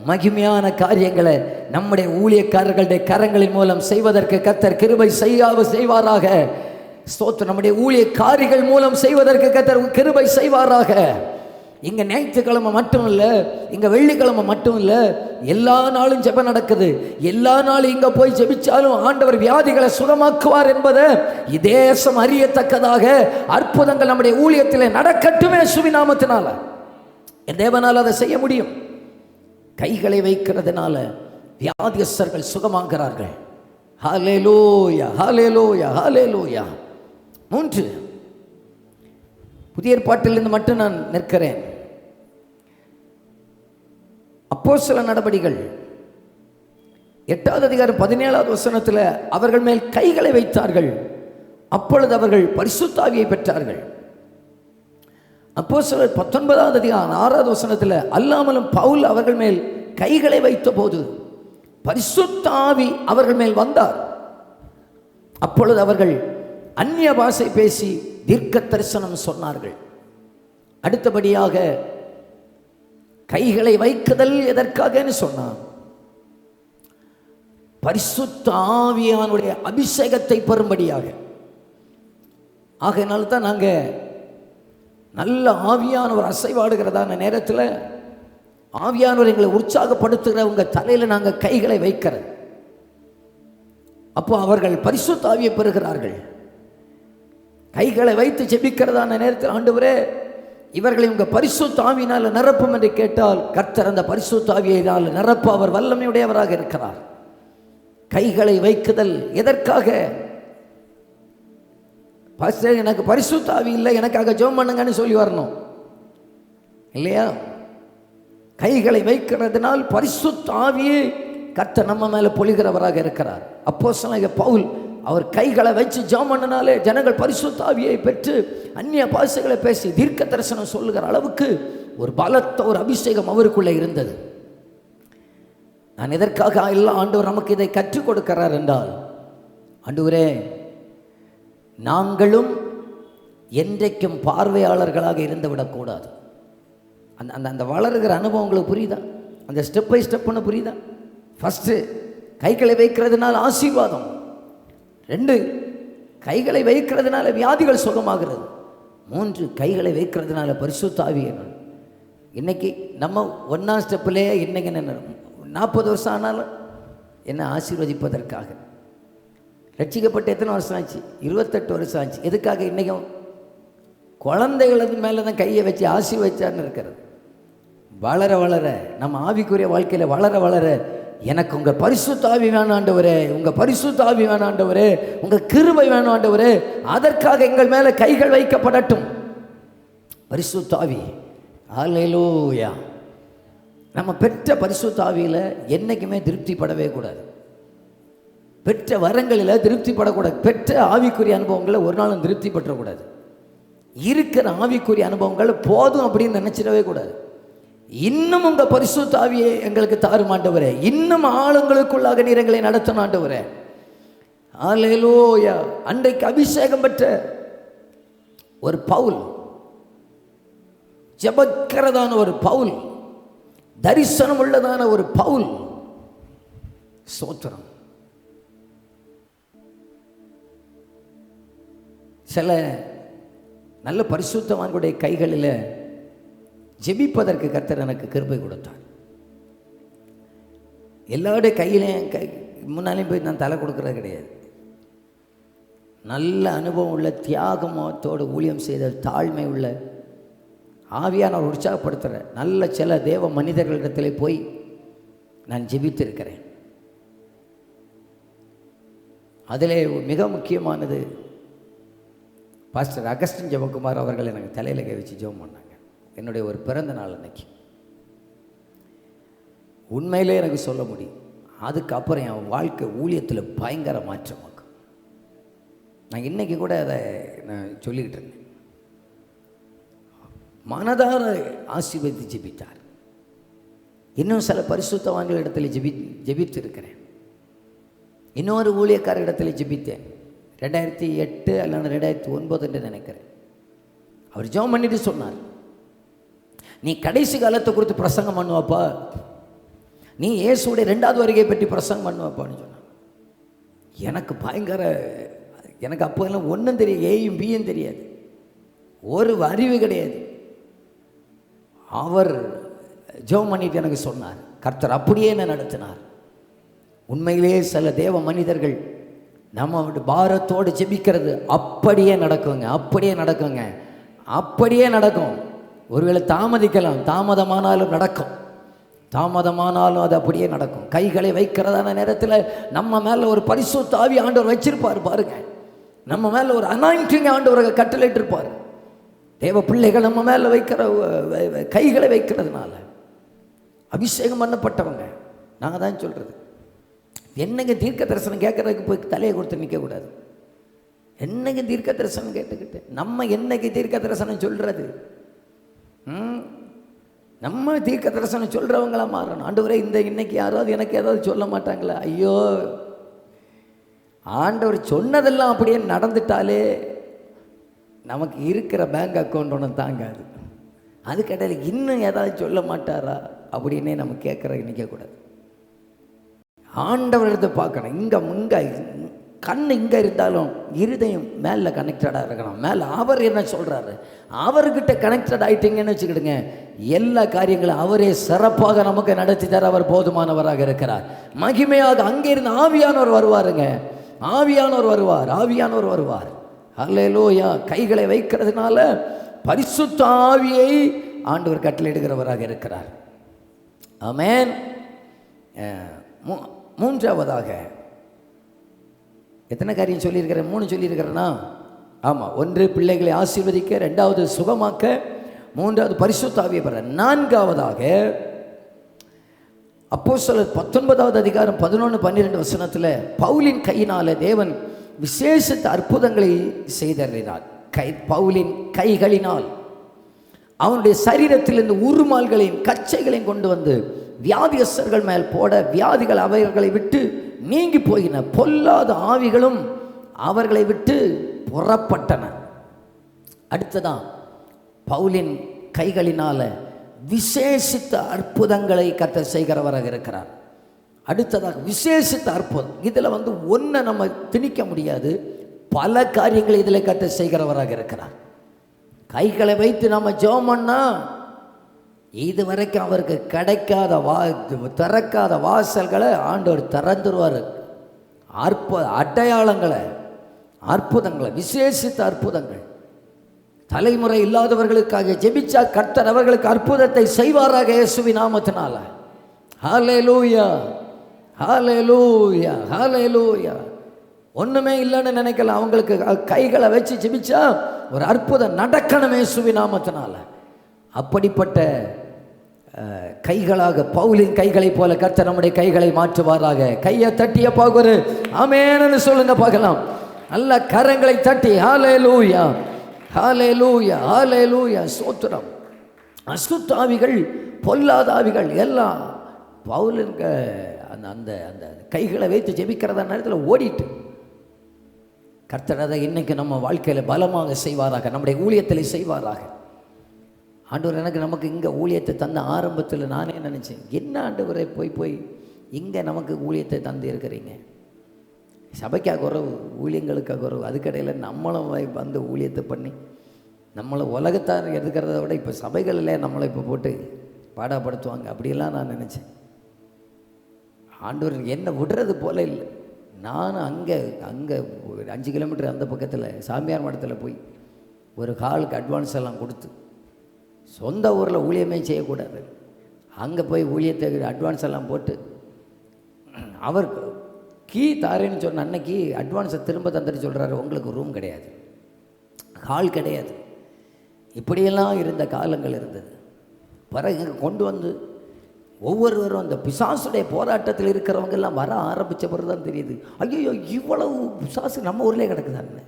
Speaker 1: மகிமையான காரியங்களை நம்முடைய ஊழியக்காரர்களுடைய கரங்களின் மூலம் செய்வதற்கு கர்த்தர் கிருபை செய்வாராக. ஸ்தோத்திரம். நம்முடைய ஊழியக்காரிகள் மூலம் செய்வதற்கு கர்த்தர் கிருபை செய்வாராக. இங்கே ஞாயிற்றுக்கிழமை மட்டும் இல்லை, இங்கே வெள்ளிக்கிழமை மட்டும் இல்லை, எல்லா நாளும் ஜெபம் நடக்குது. எல்லா நாளும் இங்கே போய் ஜெபிச்சாலும் ஆண்டவர் வியாதிகளை சுகமாக்குவார் என்பதை இதேசம் அறியத்தக்கதாக அற்புதங்கள் நம்முடைய ஊழியத்தில் நடக்கட்டுமே சுவிநாமத்தினால. என் தேவனால் அதை செய்ய முடியும். கைகளை வைக்கிறதுனால வியாதியஸ்தர்கள் சுகமாகிறார்கள். ஹல்லேலூயா, ஹல்லேலூயா, ஹல்லேலூயா. 3, புதிய ஏற்பாட்டிலிருந்து மட்டும் நான் நிற்கிறேன். அப்போஸ்தல நடபடிகள் 8வது அதிகாரம் 17வது வசனத்தில் அவர்கள் மேல் கைகளை வைத்தார்கள், அப்பொழுது அவர்கள் பரிசுத்த ஆவியை பெற்றார்கள். அப்போஸ்தலர் 19வது அதிகாரம் 6வது வசனத்தில் அல்லாமலும் பவுல் அவர்கள் மேல் கைகளை வைத்த போது பரிசுத்த ஆவி அவர்கள் மேல் வந்தார். அப்பொழுது அவர்கள் அந்நிய பாஷை பேசி தீர்க்க தரிசனம் சொன்னார்கள். அடுத்தபடியாக கைகளை வைக்குதல் எதற்காக சொன்னான்? பரிசுத்த ஆவியானுடைய அபிஷேகத்தை பெறும்படியாக. ஆகையினால்தான் நாங்கள் நல்ல ஆவியானவர் அசைவாடுகிறதான நேரத்தில் ஆவியானவர் எங்களை உற்சாகப்படுத்துகிற உங்கள் தலையில் நாங்கள் கைகளை வைக்கிறது. அப்போ அவர்கள் பரிசுத்த ஆவியை பெறுகிறார்கள். கைகளை வைத்து ஜெபிக்கிறதான நேரத்தில் ஆண்டவரே இவர்களை உங்கள் பரிசுத்த ஆவியினால் நிரப்பும் என்று கேட்டால் கர்த்தர் அந்த பரிசுத்த ஆவியினால் நிரப்ப அவர் வல்லமையுடையவராக இருக்கிறார். கைகளை வைக்குதல் எதற்காக? பாஸ்டர் எனக்கு பரிசுத்த ஆவி இல்லை, எனக்காக ஜெபம் பண்ணுங்கன்னு சொல்லி வரணும் இல்லையா? கைகளை வைக்கிறதுனால் பரிசுத்த ஆவியை கர்த்தர் நம்ம மேலே பொழிகிறவராக இருக்கிறார். அப்போஸ்தலனாகிய பவுல் அவர் கைகளை வச்சு ஜெபம் பண்ணினாலே ஜனங்கள் பரிசுத்த ஆவியை பெற்று அந்நிய பாஷைகளை பேசி தீர்க்க தரிசனம் சொல்லுகிற அளவுக்கு ஒரு பலத்த ஒரு அபிஷேகம் அவருக்குள்ளே இருந்தது. நான் எதற்காக எல்லாம் ஆண்டவர் நமக்கு இதை கற்றுக் கொடுக்கிறார் என்றால், ஆண்டவரே நாங்களும் என்றைக்கும் பார்வையாளர்களாக இருந்து விடக்கூடாது. அந்த அந்த அந்த வளருகிற அனுபவம் உங்களுக்கு புரியுதா? அந்த ஸ்டெப் பை ஸ்டெப்னு புரியுதா? ஃபஸ்ட்டு கைகளை வைக்கிறதுனால ஆசீர்வாதம். 2 கைகளை வைக்கிறதுனால வியாதிகள் சுகமாகிறது. 3 கைகளை வைக்கிறதுனால பரிசுத்த ஆவி. இன்னைக்கு நம்ம 1ஆம் ஸ்டெப்பிலேயே இன்னைக்கு 40 வருஷம் ஆனாலும் என்ன ஆசீர்வதிப்பதற்காக. ரட்சிக்கப்பட்டு எத்தனை வருஷம் ஆச்சு? 28 வருஷம் ஆச்சு. எதுக்காக? இன்றைக்கும் குழந்தைகளது மேலே தான் கையை வச்சு ஆசீர்வதிச்சார்னு இருக்கிறது. வளர வளர நம்ம ஆவிக்குரிய வாழ்க்கையில் வளர வளர எனக்கு உங்கள் பரிசுத்த ஆவி வேணும் ஆண்டவரே, உங்கள் பரிசுத்த ஆவி வேணும் ஆண்டவரே, உங்கள் கிருபை வேணும் ஆண்டவரே, அதற்காக எங்கள் மேலே கைகள் வைக்கப்படட்டும். பரிசுத்த ஆவி, ஹல்லேலூயா. நம்ம பெற்ற பரிசுத்த ஆவியில் என்றைக்குமே திருப்திப்படவே கூடாது. பெற்ற வரங்களில் திருப்திப்படக்கூடாது. பெற்ற ஆவிக்குரிய அனுபவங்களை ஒரு நாளும் திருப்திப்பற்றக்கூடாது. இருக்கிற ஆவிக்குரிய அனுபவங்கள் போதும் அப்படின்னு நினச்சிடவே கூடாது. இன்னும் உங்கள் பரிசுத்த ஆவியை எங்களுக்கு தாரும் ஆண்டவரே, இன்னும் ஆளுங்களுக்குள்ளாக நீர் எங்களை நடத்தணும் ஆண்டவரே. ஹல்லேலூயா. அன்றைக்கு அபிஷேகம் பெற்ற ஒரு பவுல், ஜெபிக்கிறதான ஒரு பவுல், தரிசனம் உள்ளதான ஒரு பவுல், ஸ்தோத்திரம். சில நல்ல பரிசுத்தவான்களுடைய கைகளில் ஜெபிப்பதற்கு கர்த்தர் எனக்கு கிருபை கொடுத்தார். எல்லாருடைய கையிலையும் முன்னாலேயும் போய் நான் தலை கொடுக்கறது கிடையாது. நல்ல அனுபவம் உள்ள, தியாகத்தோடு ஊழியம் செய்த, தாழ்மை உள்ள, ஆவியான உற்சாகப்படுத்துகிற நல்ல சில தேவ மனிதர்களிடத்தில் போய் நான் ஜெபித்திருக்கிறேன். அதில் மிக முக்கியமானது பாஸ்டர் அகஸ்டின் ஜெபக்குமார் அவர்கள் எனக்கு தலையில் கை வச்சு ஜெபம் பண்ணாங்க. என்னுடைய ஒரு பிறந்த நாள் அன்னைக்கு. உண்மையிலே எனக்கு சொல்ல முடியும், அதுக்கப்புறம் என் வாழ்க்கை ஊழியத்தில் பயங்கர மாற்றமாக்கும். நான் இன்றைக்கி கூட அதை நான் சொல்லிக்கிட்டு இருந்தேன். மனதார ஆசீர்வதித்து ஜெபித்தார். இன்னும் சில பரிசுத்தவான்கள் இடத்துல ஜெபித்து இருக்கிறேன். இன்னொரு ஊழியக்கார இடத்துல ஜெபித்தேன். 2008 அல்லது 2009 என்று நினைக்கிறேன். அவர் ஜெபம் பண்ணிட்டு சொன்னார், நீ கடைசி காலத்தை குறித்து பிரசங்கம் பண்ணுவாப்பா, நீ இயேசுடைய 2வது வருகையை பற்றி பிரசங்கம் பண்ணுவாப்பான்னு சொன்னார். எனக்கு பயங்கர, எனக்கு அப்போ எல்லாம் ஒன்றும் தெரியாது, ஏயும் பியும் தெரியாது, ஒரு அறிவு கிடையாது. அவர் ஜெபம் பண்ணிட்டு எனக்கு சொன்னார், கர்த்தர் அப்படியே என்ன நடத்தினார். உண்மையிலே சில தேவ மனிதர்கள் நம்ம பாரத்தோடு ஜெபிக்கிறது அப்படியே நடக்குங்க, அப்படியே நடக்குங்க, அப்படியே நடக்கும். ஒருவேளை தாமதிக்கலாம், தாமதமானாலும் நடக்கும், தாமதமானாலும் அது அப்படியே நடக்கும். கைகளை வைக்கிறதான நேரத்தில் நம்ம மேலே ஒரு பரிசுத்த ஆவி ஆண்டவர் வச்சிருப்பார் பாருங்க. நம்ம மேலே ஒரு அனாயிண்டிங் ஆண்டவர் கட்டளையிட்டிருப்பார். தேவ பிள்ளைகள் நம்ம மேலே வைக்கிற கைகளை வைக்கிறதுனால அபிஷேகம் பண்ணப்பட்டவங்க. நாங்கள் தான் சொல்கிறது, என்னங்க தீர்க்க தரிசனம் கேட்கறதுக்கு போய் தலையை கொடுத்து நிற்கக்கூடாது. என்னைக்கு தீர்க்க தரிசனம் கேட்டுக்கிட்டு நம்ம என்னைக்கு தீர்க்க தரிசனம் சொல்கிறது? நம்ம தீர்க்க தரிசனம் சொல்கிறவங்களா மாறணும். ஆண்டவரே இன்னைக்கு யாராவது எனக்கு ஏதாவது சொல்ல மாட்டாங்களா? ஐயோ, ஆண்டவர் சொன்னதெல்லாம் அப்படியே நடந்துட்டாலே நமக்கு இருக்கிற பேங்க் அக்கௌண்ட் ஒன்று தாங்காது. அதுக்கிடையில் இன்னும் ஏதாவது சொல்ல மாட்டாரா அப்படின்னே நம்ம கேட்குற நிற்கக்கூடாது. ஆண்டவர் எடுத்து பார்க்கணும். இங்கே கண் இங்கே இருந்தாலும் இருதயம் மேலே கனெக்டடாக இருக்கணும். மேலே அவர் என்ன சொல்கிறாரு, அவர்கிட்ட கனெக்டட் ஆகிட்டீங்கன்னு வச்சுக்கிடுங்க, எல்லா காரியங்களும் அவரே சிறப்பாக நமக்கு நடத்தி தர அவர் போதுமானவராக இருக்கிறார். மகிமையாக அங்கே இருந்து ஆவியானவர் வருவாருங்க, ஆவியானவர் வருவார், ஆவியானவர் வருவார். அல்லேலூயா. கைகளை வைக்கிறதுனால பரிசுத்த ஆவியை ஆண்டவர் கட்டளையிடுகிறவராக இருக்கிறார். ஆமென். மூன்றாவதாக எத்தனை காரியம் சொல்லியிருக்கிறேன்? 3 சொல்லியிருக்கிறேன்னா, ஆமாம். 1 பிள்ளைகளை ஆசீர்வதிக்க, 2வது சுகமாக்க, 3வது பரிசுத்த ஆவியை பெற, 4வதாக அப்போஸ்தலர் 19வது அதிகாரம் 11-12 வசனத்தில் பவுலின் கையினால தேவன் விசேஷித்த அற்புதங்களை செய்தறினார். பவுலின் கைகளினால் அவனுடைய சரீரத்திலிருந்து உருமால்களையும் கச்சைகளையும் கொண்டு வந்து வியாதியஸ்தர்கள் மேல் போட வியாதிகள் அவர்களை விட்டு நீங்கி போயின, பொல்லாத ஆவிகளும் அவர்களை விட்டு புறப்பட்டன. அடுத்ததான் பவுலின் கைகளினால விசேஷித்த அற்புதங்களை கர்த்தர் செய்கிறவராக இருக்கிறார். அடுத்ததாக விசேஷித்த அற்புதம், இதில் ஒன்றை நம்ம திணிக்க முடியாது, பல காரியங்களை இதில் கர்த்தர் செய்கிறவராக இருக்கிறார். கைகளை வைத்து நம்ம ஜெபம் பண்ணா இது வரைக்கும் அவருக்கு கிடைக்காத திறக்காத வாசல்களை ஆண்டவர் திறந்துருவார். அடையாளங்களை, அற்புதங்களை, விசேஷித்த அற்புதங்கள். தலைமுறை இல்லாதவர்களுக்காக ஜெபிச்சா கர்த்தர் அவர்களுக்கு அற்புதத்தை செய்வாராக இயேசுவின் நாமத்தினால. ஹல்லேலூயா, ஹல்லேலூயா, ஹல்லேலூயா. ஒன்றுமே இல்லைன்னு நினைக்கலாம், அவங்களுக்கு கைகளை வச்சு ஜெபிச்சா ஒரு அற்புதம் நடக்கணும் இயேசுவின் நாமத்தினால. அப்படிப்பட்ட கைகளாக பவுலின் கைகளை போல கர்த்தர் நம்முடைய கைகளை மாற்றுவாராக. கையை தட்டிய பாக்குற ஆமென்னு சொல்லுங்க பார்க்கலாம். நல்ல கரங்களை தட்டி ஹல்லேலூயா, ஹல்லேலூயா, ஹல்லேலூயா, ஸ்தோத்திரம். அசுத்த ஆவிகள், பொல்லாத ஆவிகள் எல்லாம் பவுலின் அந்த அந்த அந்த கைகளை வைத்து ஜெபிக்கிறத நேரத்தில் ஓடிட்டு கர்த்தர் அதை இன்னைக்கு நம்ம வாழ்க்கையில் பலமாக செய்வாராக, நம்முடைய ஊழியத்தில் செய்வாராக. ஆண்டவர் நமக்கு இங்கே ஊழியத்தை தந்த ஆரம்பத்தில் நானே நினச்சேன், என்ன ஆண்டவரை போய் இங்கே நமக்கு ஊழியத்தை தந்து இருக்கிறீங்க, சபைக்காக குறவு, ஊழியங்களுக்காக குறவு, அதுக்கடையில் நம்மளும் ஊழியத்தை பண்ணி நம்மளை உலகத்தார் எதுக்கிறத விட இப்போ சபைகளில் நம்மளை இப்போ போட்டு பாடப்படுத்துவாங்க அப்படியெல்லாம் நான் நினச்சேன். ஆண்டவர் என்னை விடுறது போல இல்லை. நான் அங்கே 5 கிலோமீட்டர் அந்த பக்கத்தில் சாமியார் மடத்தில் போய் ஒரு காலுக்கு அட்வான்ஸ் எல்லாம் கொடுத்து, சொந்த ஊரில் ஊழியமே செய்யக்கூடாது, அங்கே போய் ஊழியத்தை அட்வான்ஸ் எல்லாம் போட்டு அவர் கீ தாரேன்னு சொன்ன அன்னைக்கு அட்வான்ஸை திரும்ப தந்துட்டு சொல்கிறாரு, உங்களுக்கு ரூம் கிடையாது, ஹால் கிடையாது. இப்படியெல்லாம் இருந்த காலங்கள் இருந்தது. பிறகு கொண்டு வந்து ஒவ்வொருவரும் அந்த பிசாசுடைய போராட்டத்தில் இருக்கிறவங்க எல்லாம் வர ஆரம்பித்த பிறகு தான் தெரியுது, ஐயோ இவ்வளவு பிசாசு நம்ம ஊர்லேயே கிடக்குதான்னு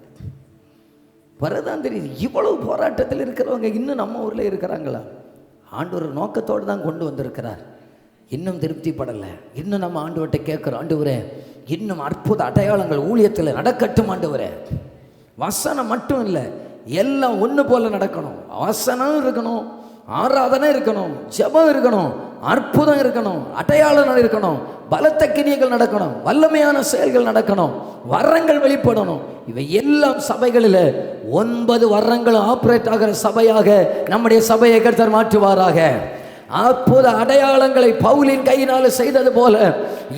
Speaker 1: பிறகுதான் தெரியுது, இவ்வளவு போராட்டத்தில் இருக்கிறவங்க இன்னும் நம்ம ஊரில் இருக்கிறாங்களா. ஆண்டவர் நோக்கத்தோடு தான் கொண்டு வந்திருக்கிறார். இன்னும் திருப்திப்படலை. இன்னும் நம்ம ஆண்டவர்கிட்ட கேட்குறோம், ஆண்டவரே இன்னும் அற்புத அடையாளங்கள் ஊழியத்தில் நடக்கட்டும் ஆண்டவரே. வசனம் மட்டும் இல்லை, எல்லாம் ஒன்று போல நடக்கணும். வசனம் இருக்கணும், ஆராதனை இருக்கணும், ஜெபம் இருக்கணும், அற்புதம் இருக்கணும், அடையாளம் இருக்கணும், பலத்த கிரியைகள் நடக்கணும், வல்லமையான செயல்கள் நடக்கணும், வரங்கள் வெளிப்படணும். இவை எல்லாம் சபைகளில் 9 வரங்களும் ஆப்ரேட் ஆகிற சபையாக நம்முடைய சபையை கர்த்தர் மாற்றுவாராக. அற்புத அடையாளங்களை பவுலின் கையினால் செய்தது போல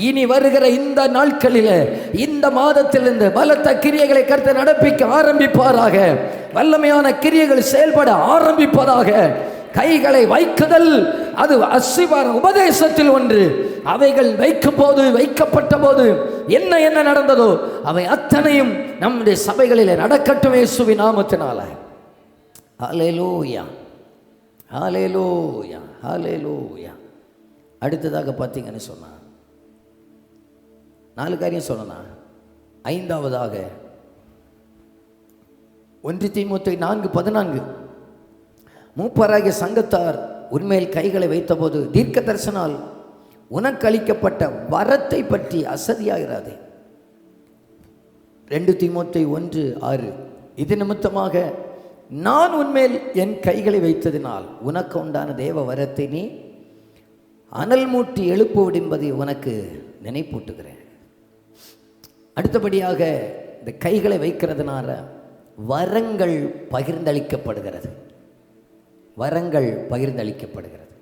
Speaker 1: இனி வருகிற இந்த நாட்களில், இந்த மாதத்தில் இந்த பலத்த கிரியைகளை கர்த்தர் நடப்பிக்க ஆரம்பிப்பாராக. வல்லமையான கிரியைகள் செயல்பட ஆரம்பிப்பதாக. கைகளை வைக்குதல் அது அஸ்திபார உபதேசத்தில் ஒன்று. அவைகள் வைக்கும் போது, வைக்கப்பட்ட போது என்ன என்ன நடந்ததோ அவை அத்தனையும் நம்முடைய சபைகளில் நடக்கட்டும் இயேசுவின் நாமத்தினால. ஹல்லேலூயா, ஹல்லேலூயா, ஹல்லேலூயா. அடுத்ததாக பார்த்தீங்கன்னு சொன்னா 4 காரியம் சொல்லணும். 5வதாக 1 தீமோத்தேயு 4:14 மூப்பராகிய சங்கத்தார் உன்மேல் கைகளை வைத்தபோது தீர்க்க தரிசனால் உனக்கு அளிக்கப்பட்ட வரத்தை பற்றி அசதியாகிறாதே. 2 தீமோத்தேயு 1:6 இது நிமித்தமாக நான் உன்மேல் என் கைகளை வைத்ததினால் உனக்கு உண்டான தேவ வரத்தை நீ அனல் மூட்டி எழுப்புவிடும் என்பதை உனக்கு நினைப்பூட்டுகிறேன். அடுத்தபடியாக இந்த கைகளை வைக்கிறதுனால வரங்கள் பகிர்ந்தளிக்கப்படுகிறது. வரங்கள் பகிர்ந்தளிக்கப்படுகிறது.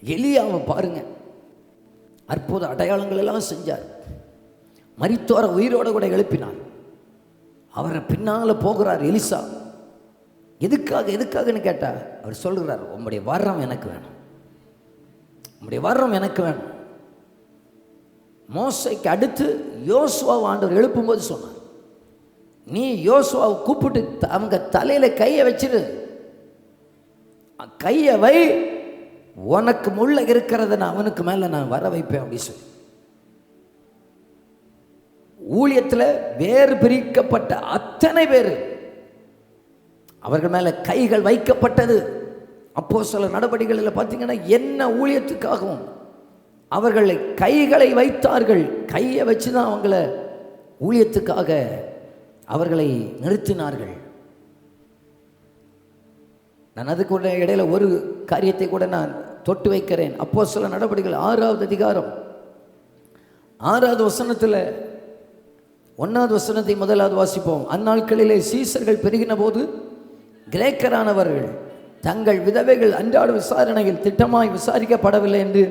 Speaker 1: எலியாவை பாருங்க, அற்புத அடையாளங்கள் எல்லாம் செஞ்சார். மரித்தோரை உயிரோடு கூட எழுப்பினார். அவரை பின்னால் போகிறார் எலிசா. எதுக்காகன்னு கேட்டார். அவர் சொல்கிறார், உம்முடைய வரம் எனக்கு வேணும், உம்முடைய வரம் எனக்கு வேணும். மோசைக்கு அடுத்து யோசுவாவை ஆண்டவர் எழுப்பும்போது சொன்னார், நீ யோசுவாவை கூப்பிட்டு அவங்க தலையில கையை வச்சிரு, கையை வை, உனக்கு முள்ள இருக்கிறத நான் அவனுக்கு மேல நான் வர வைப்பேன் அப்படின்னு சொல்லி. ஊழியத்தில் வேறு பிரிக்கப்பட்ட அத்தனை பேர் அவர்கள் மேல கைகள் வைக்கப்பட்டது. அப்போஸ்தலர் நடவடிக்கைகளில் பார்த்தீங்கன்னா என்ன ஊழியத்துக்காகவும் அவர்களை கைகளை வைத்தார்கள். கையை வச்சு தான் அவங்கள ஊழியத்துக்காக அவர்களை நிறுத்தினார்கள். நான் அதுக்கு கூட இடையில ஒரு காரியத்தை கூட நான் தொட்டு வைக்கிறேன். அப்போஸ்தலர் நடவடிக்கைகள் 6வது அதிகாரம் 6வது வசனத்தில் 1வது வசனத்தை முதலாவது வாசிப்போம். அந்நாட்களிலே சீசர்கள் பெருகின போது கிரேக்கரானவர்கள் தங்கள் விதவைகள் அன்றாட விசாரணையில் திட்டமாய் விசாரிக்கப்படவில்லை என்று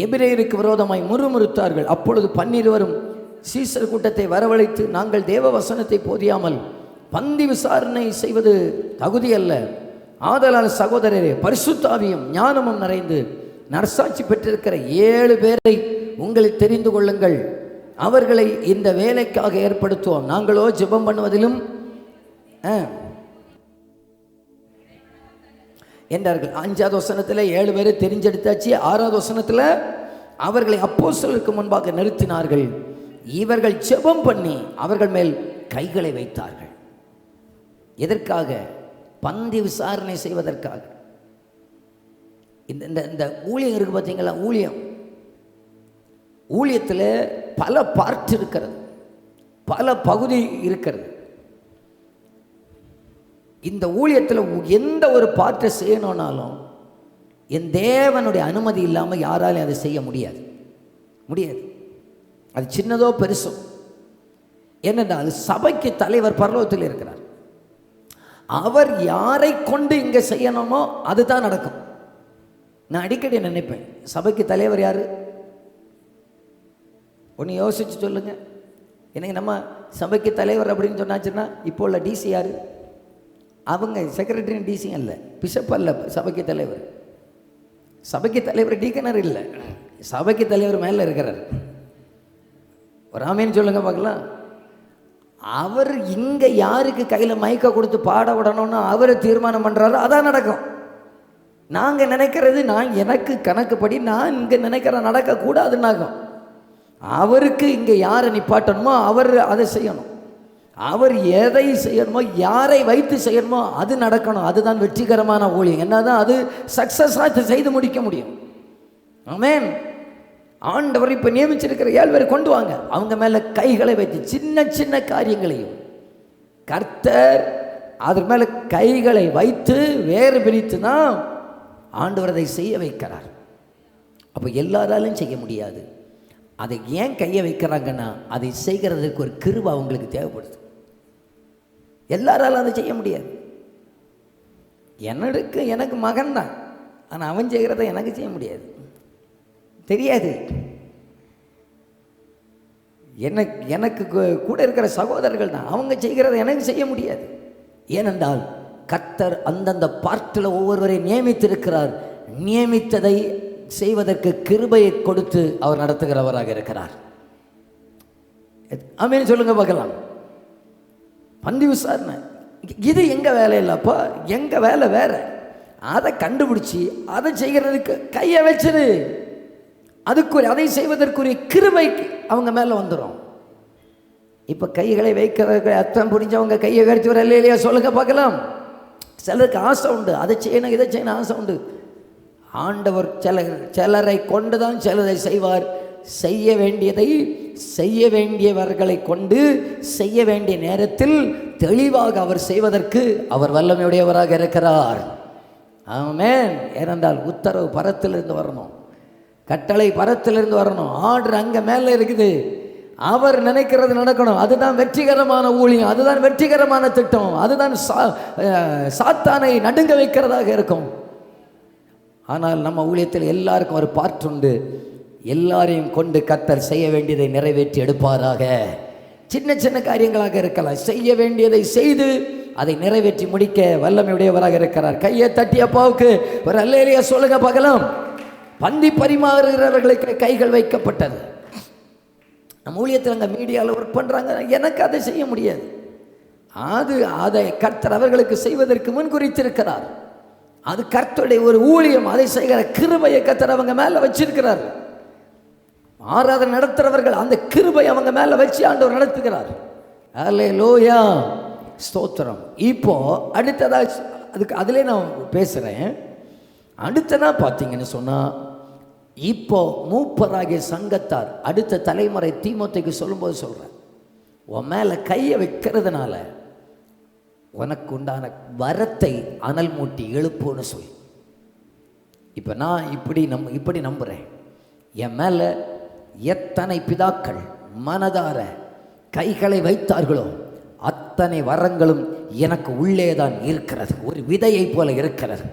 Speaker 1: எபிரேயருக்கு விரோதமாய் முறுமுறுத்தார்கள். அப்பொழுது 12 சீசர் கூட்டத்தை வரவழைத்து, நாங்கள் தேவ வசனத்தை போதியாமல் பந்தி விசாரணை செய்வது தகுதி அல்ல. ஆதலால் சகோதரரே, பரிசுத்த ஆவியும் ஞானமும் நிறைந்து நற்சாட்சி பெற்றிருக்கிற 7 பேரை உங்களை தெரிந்து கொள்ளுங்கள். அவர்களை இந்த வேலைக்காக ஏற்படுத்துவோம். நாங்களோ ஜெபம் பண்ணுவதிலும் என்றார்கள். 5வது வசனத்தில் 7 பேரை தெரிஞ்செடுத்தாச்சு. 6வது வசனத்தில் அவர்களை அப்போஸ்தலருக்கு முன்பாக நிறுத்தினார்கள். இவர்கள் ஜெபம் பண்ணி அவர்கள் மேல் கைகளை வைத்தார்கள். எதற்காக? பந்தி விசாரணை செய்வதற்காக. இந்த ஊழியம் இருக்கு பார்த்தீங்களா, ஊழியத்தில் பல பார்ட் இருக்கிறது, பல பகுதி இருக்கிறது. இந்த ஊழியத்தில் எந்த ஒரு பார்ட்டை செய்யணும்னாலும் என் தேவனுடைய அனுமதி இல்லாமல் யாராலையும் அதை செய்ய முடியாது. அது சின்னதோ பெருசோ. ஏனென்றால் சபைக்கு தலைவர் பரலோகத்தில் இருக்கிறார். அவர் யாரை கொண்டு இங்கே செய்யணுமோ அதுதான் நடக்கும். நான் அடிக்கடி நினைப்பேன், சபைக்கு தலைவர் யாரு? ஒன்று யோசிச்சு சொல்லுங்க. எனக்கு நம்ம சபைக்கு தலைவர் அப்படின்னு சொன்னாச்சுன்னா இப்போ உள்ள டிசி யாரு? அவங்க செக்ரட்டரி டிசி அல்ல, பிஷப் அல்ல. சபைக்கு தலைவர் டீக்கனர் இல்லை, சபைக்கு தலைவர் மேலே இருக்கிறார். ஒரு ஆமேன்னு சொல்லுங்க பார்க்கலாம். அவர் இங்கே யாருக்கு கையில் மைக்க கொடுத்து பாட விடணும்னு அவரை தீர்மானம் பண்ணுறாரோ அதான் நடக்கும். நாங்கள் நினைக்கிறது, எனக்கு கணக்குப்படி நான் இங்கே நினைக்கிற நடக்கக்கூடாதுன்னாகும். அவருக்கு இங்கே யாரை நிப்பாட்டணுமோ அவர் அதை செய்யணும். அவர் எதை செய்யணுமோ, யாரை வைத்து செய்யணுமோ அது நடக்கணும். அதுதான் வெற்றிகரமான ஊழியம். என்னதான் அது சக்ஸஸாக செய்து முடிக்க முடியும். ஆமென். ஆண்டவர் இப்போ நியமிச்சிருக்கிற 7 பேரை கொண்டு வாங்க. அவங்க மேலே கைகளை வைத்து சின்ன சின்ன காரியங்களையும் கர்த்தர் அதற்கு மேலே கைகளை வைத்து வேறு பிரித்து தான் ஆண்டவர் அதை செய்ய வைக்கிறார். அப்போ எல்லாராலும் செய்ய முடியாது. அதை ஏன் கையை வைக்கிறாங்கன்னா அதை செய்கிறதுக்கு ஒரு கிருபை அவங்களுக்கு தேவைப்படுது. எல்லாராலும் அதை செய்ய முடியாது. எனக்கு மகன் தான், ஆனால் அவன் செய்கிறத எனக்கு செய்ய முடியாது, தெரியாது. எனக்கு கூட இருக்கிற சகோதரர்கள் தான், அவங்க செய்கிறத எனக்கு செய்ய முடியாது. ஏனென்றால் கர்த்தர் அந்தந்த பார்ட்டில் ஒவ்வொருவரை நியமித்திருக்கிறார். நியமித்ததை செய்வதற்கு கிருபையை கொடுத்து அவர் நடத்துகிறவராக இருக்கிறார். ஆமென் சொல்லுங்க பார்க்கலாம். பந்தி விசாரணை இது எங்கள் வேலை இல்லைப்பா, எங்கள் வேலை வேற. அதை கண்டுபிடிச்சி அதை செய்கிறதுக்கு கையை வச்சிரு. அதை செய்வதற்குரிய கிருபை அவங்க மேலே வந்துடும். இப்போ கைகளை வைக்கிறதுக்கு அர்த்தம் புரிஞ்சவங்க கையை வெடிச்சு வர இல்லையா சொல்லுங்க பார்க்கலாம். சிலருக்கு ஆசை உண்டு, அதை செய்யணும் இதை செய்யணும் ஆசை உண்டு. ஆண்டவர் சிலரை கொண்டு தான் சிலரை செய்வார். செய்ய வேண்டியதை செய்ய வேண்டியவர்களை கொண்டு செய்ய வேண்டிய நேரத்தில் தெளிவாக அவர் செய்வதற்கு அவர் வல்லமையுடையவராக இருக்கிறார். ஆமென். ஏனென்றால் உத்தரவு பரத்திலிருந்து வரணும், கட்டளை பரத்திலிருந்து வரணும், ஆர்டர் அங்கே மேலே இருக்குது. அவர் நினைக்கிறது நடக்கணும். அதுதான் வெற்றிகரமான ஊழியம், அதுதான் வெற்றிகரமான திட்டம், அதுதான் சாத்தானை நடுங்க வைக்கிறதாக இருக்கும். ஆனால் நம்ம ஊழியத்தில் எல்லாருக்கும் ஒரு பார்ட் உண்டு. எல்லாரையும் கொண்டு கர்த்தர் செய்ய வேண்டியதை நிறைவேற்றி எடுப்பாராக. சின்ன சின்ன காரியங்களாக இருக்கலாம், செய்ய வேண்டியதை செய்து அதை நிறைவேற்றி முடிக்க வல்லமையுடையவராக இருக்கிறார். கையை தட்டி அப்பாவுக்கு ஒரு அல்லேலூயா சொல்லுங்க பார்க்கலாம். பந்தி பரிமாறுகிறவர்களுக்கு கைகள் வைக்கப்பட்டது. நம்ம ஊழியத்தில் அங்கே மீடியாவில் ஒர்க் பண்ணுறாங்க, எனக்கு அதை செய்ய முடியாது. அதை கர்த்தர் அவர்களுக்கு செய்வதற்கு முன் குறித்திருக்கிறார். அது கர்த்தருடைய ஒரு ஊழியம். அதை செய்கிற கிருபையை கர்த்தர் அவங்க மேலே வச்சிருக்கிறார். ஆராதனை நடத்துகிறவர்கள் அந்த கிருபை அவங்க மேலே வச்சு ஆண்டவர் நடத்துகிறார். அல்லேலூயா ஸ்தோத்திரம். இப்போ அடுத்ததாக அதிலே நான் பேசுகிறேன். அடுத்ததாக பார்த்தீங்கன்னு சொன்னால், இப்போ மூப்பராகிய சங்கத்தார் அடுத்த தலைமுறை தீமோத்தேயுக்கு சொல்லும்போது சொல்கிறேன், உன் மேலே கையை வைக்கிறதுனால உனக்கு உண்டான வரத்தை அனல் மூட்டி எழுப்புன்னு சொல்லி. இப்போ நான் இப்படி நம்புகிறேன், என் மேலே எத்தனை பிதாக்கள் மனதார கைகளை வைத்தார்களோ அத்தனை வரங்களும் எனக்கு உள்ளே தான் இருக்கிறது. ஒரு விதையை போல இருக்கிறது,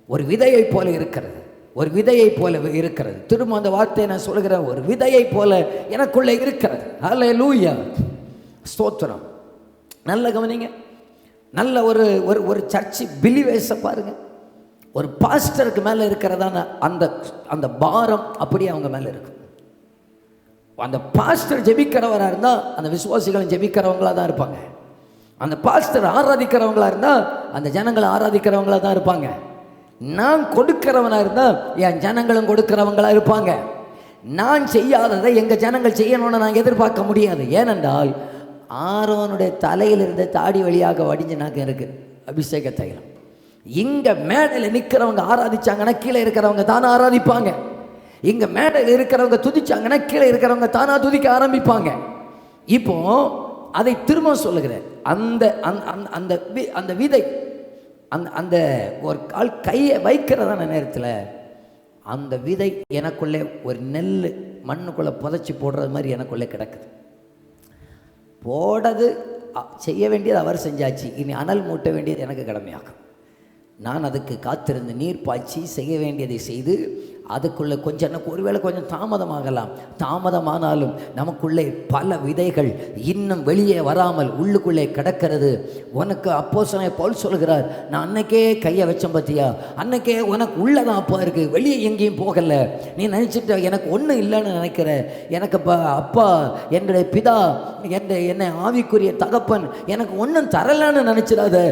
Speaker 1: ஒரு விதையை போல இருக்கிறது, ஒரு விதையை போல இருக்கிறது. திரும்ப அந்த வார்த்தையை நான் சொல்கிறேன், ஒரு விதையை போல எனக்குள்ளே இருக்கிறது. அல்லேலூயா ஸ்தோத்திரம். நல்ல கவனிங்க. நல்ல ஒரு சர்ச்சு பிலிவேஸை பாருங்க. ஒரு பாஸ்டருக்கு மேலே இருக்கிறதான அந்த பாரம் அப்படியே அவங்க மேலே இருக்கு. அந்த பாஸ்டர் ஜெபிக்கிறவராக இருந்தால் அந்த விசுவாசிகளும் ஜெபிக்கிறவங்களாக தான் இருப்பாங்க. அந்த பாஸ்டர் ஆராதிக்கிறவங்களா இருந்தால் அந்த ஜனங்களை ஆராதிக்கிறவங்களா தான் இருப்பாங்க. நான் கொடுக்கிறவனாக இருந்தால் என் ஜனங்களும் கொடுக்கிறவங்களா இருப்பாங்க. நான் செய்யாததை எங்கள் ஜனங்கள் செய்யணும்னு நாங்கள் எதிர்பார்க்க முடியாது. ஏனென்றால் ஆரோனுடைய தலையில் இருந்த தாடி வழியாக வடிஞ்சினாக்க இருக்கு அபிஷேக தைலம். இங்கே மேடையில் நிற்கிறவங்க ஆராதிச்சாங்கன்னா கீழே இருக்கிறவங்க தானே ஆராதிப்பாங்க. இங்கே மேடையில் இருக்கிறவங்க துதிச்சாங்கன்னா கீழே இருக்கிறவங்க தானா துதிக்க ஆரம்பிப்பாங்க. இப்போ அதை திரும்ப சொல்லுகிறேன். அந்த விதை அந்த ஒரு கால் கையை வைக்கிறதான நேரத்தில் அந்த விதை எனக்குள்ளே ஒரு நெல் மண்ணுக்குள்ளே புதைச்சி போடுறது மாதிரி எனக்குள்ளே கிடக்குது. போடுறது செய்ய வேண்டியது அவர் செஞ்சாச்சு, இனி அனல் மூட்ட வேண்டியது எனக்கு கடமையாகும். நான் அதுக்கு காத்திருந்து நீர் பாய்ச்சி செய்ய வேண்டியதை செய்து அதுக்குள்ளே கொஞ்சம் ஒருவேளை கொஞ்சம் தாமதமாகலாம். தாமதமானாலும் நமக்குள்ளே பல விதைகள் இன்னும் வெளியே வராமல் உள்ளுக்குள்ளே கிடக்கிறது. உனக்கு அப்போஸ்தலன் பவுல் சொல்கிறார், நான் அன்னைக்கே கையை வச்சேன் பார்த்தியா, அன்னைக்கே உனக்கு உள்ளதான் அப்பா இருக்குது, வெளியே எங்கேயும் போகலை. நீ நினச்சிட்ட எனக்கு ஒன்றும் இல்லைன்னு நினைக்கிற. எனக்கு அப்பா என்னுடைய பிதா என்னை ஆவிக்குரிய தகப்பன் எனக்கு ஒன்றும் தரலான்னு நினச்சிடாத.